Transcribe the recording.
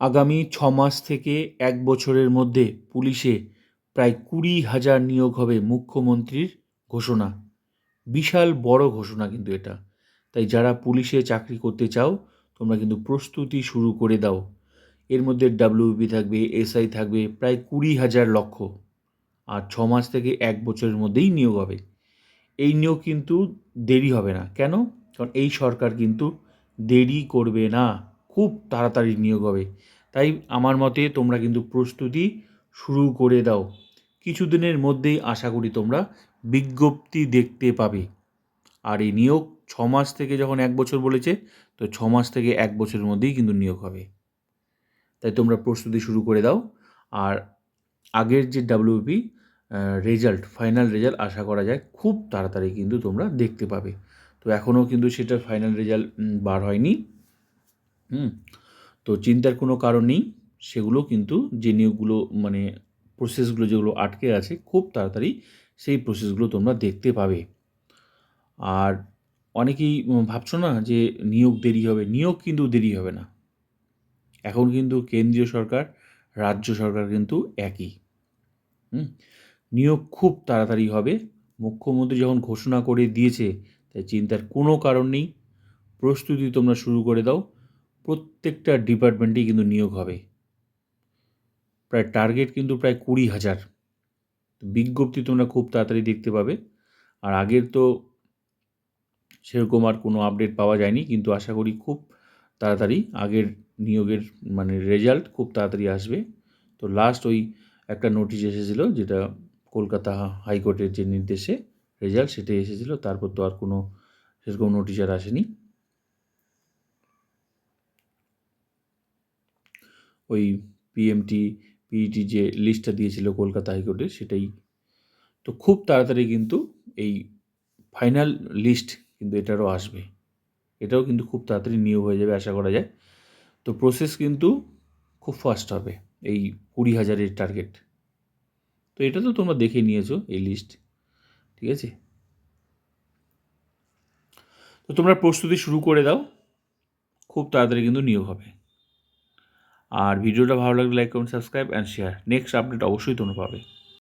আগামী 6 মাস থেকে 1 বছরের মধ্যে পুলিশে প্রায় 20,000 নিয়োগ হবে মুখ্যমন্ত্রীর ঘোষণা। বিশাল বড় ঘোষণা কিন্তু এটা। তাই যারা পুলিশে চাকরি করতে চাও তোমরা কিন্তু প্রস্তুতি শুরু করে দাও। এর মধ্যে ডাব্লিউবি থাকবে, এসআই থাকবে, প্রায় 20,000 লক্ষ। আর 6 মাস থেকে 1 বছরের মধ্যেই নিয়োগ হবে। এই নিয়োগ কিন্তু দেরি হবে না। কেন? কারণ এই সরকার কিন্তু দেরি করবে না, খুব তাড়াতাড়ি নিয়োগ হবে। তাই আমার মতে তোমরা কিন্তু প্রস্তুতি শুরু করে দাও। কিছুদিনের মধ্যেই আশা করি তোমরা বিজ্ঞপ্তি দেখতে পাবে। আর এই নিয়োগ 6 মাস থেকে যখন 1 বছর বলেছে, তো 6 মাস থেকে 1 বছরের মধ্যেই কিন্তু নিয়োগ হবে। তাই তোমরা প্রস্তুতি শুরু করে দাও। আর আগের যে ডাব্লিউবি রেজাল্ট, ফাইনাল রেজাল্ট আশা করা যায় খুব তাড়াতাড়ি কিন্তু তোমরা দেখতে পাবে। তো এখনও কিন্তু সেটার ফাইনাল রেজাল্ট বার হয়নি। তো চিন্তার কোনো কারণ নেই। সেগুলো কিন্তু যে নিয়োগগুলো মানে প্রসেসগুলো যেগুলো আটকে আছে, খুব তাড়াতাড়ি সেই প্রসেসগুলো তোমরা দেখতে পাবে। আর অনেকেই ভাবছো না যে নিয়োগ দেরি হবে। নিয়োগ কিন্তু দেরি হবে না। এখন কিন্তু কেন্দ্রীয় সরকার, রাজ্য সরকার কিন্তু একই। নিয়োগ খুব তাড়াতাড়ি হবে। মুখ্যমন্ত্রী যখন ঘোষণা করে দিয়েছে, তাই চিন্তার কোনো কারণ নেই। প্রস্তুতি তোমরা শুরু করে দাও। প্রত্যেকটা ডিপার্টমেন্টেই কিন্তু নিয়োগ হবে। প্রায় টার্গেট কিন্তু প্রায় 20,000। বিজ্ঞপ্তি তোমরা খুব তাড়াতাড়ি দেখতে পাবে। আর আগের তো সেরকম আর কোনো আপডেট পাওয়া যায়নি, কিন্তু আশা করি খুব তাড়াতাড়ি আগের নিয়োগের মানে রেজাল্ট খুব তাড়াতাড়ি আসবে। তো লাস্ট ওই একটা নোটিশ এসেছিলো, যেটা কলকাতা হাইকোর্টের যে নির্দেশে রেজাল্ট সেটাই এসেছিলো। তারপর তো আর কোনো সেরকম নোটিশ আর আসেনি। ওই পিএমটি, পিইটি যে লিস্টটা দিয়েছিল কলকাতা হাইকোর্টে, সেটাই। তো খুব তাড়াতাড়ি কিন্তু এই ফাইনাল লিস্ট কিন্তু এটারও আসবে। এটাও কিন্তু খুব তাড়াতাড়ি নিয়োগ হয়ে যাবে আশা করা যায়। তো প্রসেস কিন্তু খুব ফাস্ট হবে এই 20,000-এর টার্গেট। তো এটা তো তোমরা দেখে নিয়েছো এই লিস্ট, ঠিক আছে? তো তোমরা প্রস্তুতি শুরু করে দাও, খুব তাড়াতাড়ি কিন্তু নিয়োগ হবে। আর ভিডিওটা ভালো লাগলে like, comment, subscribe and share. Next update অবশ্যই তোমরা পাবে।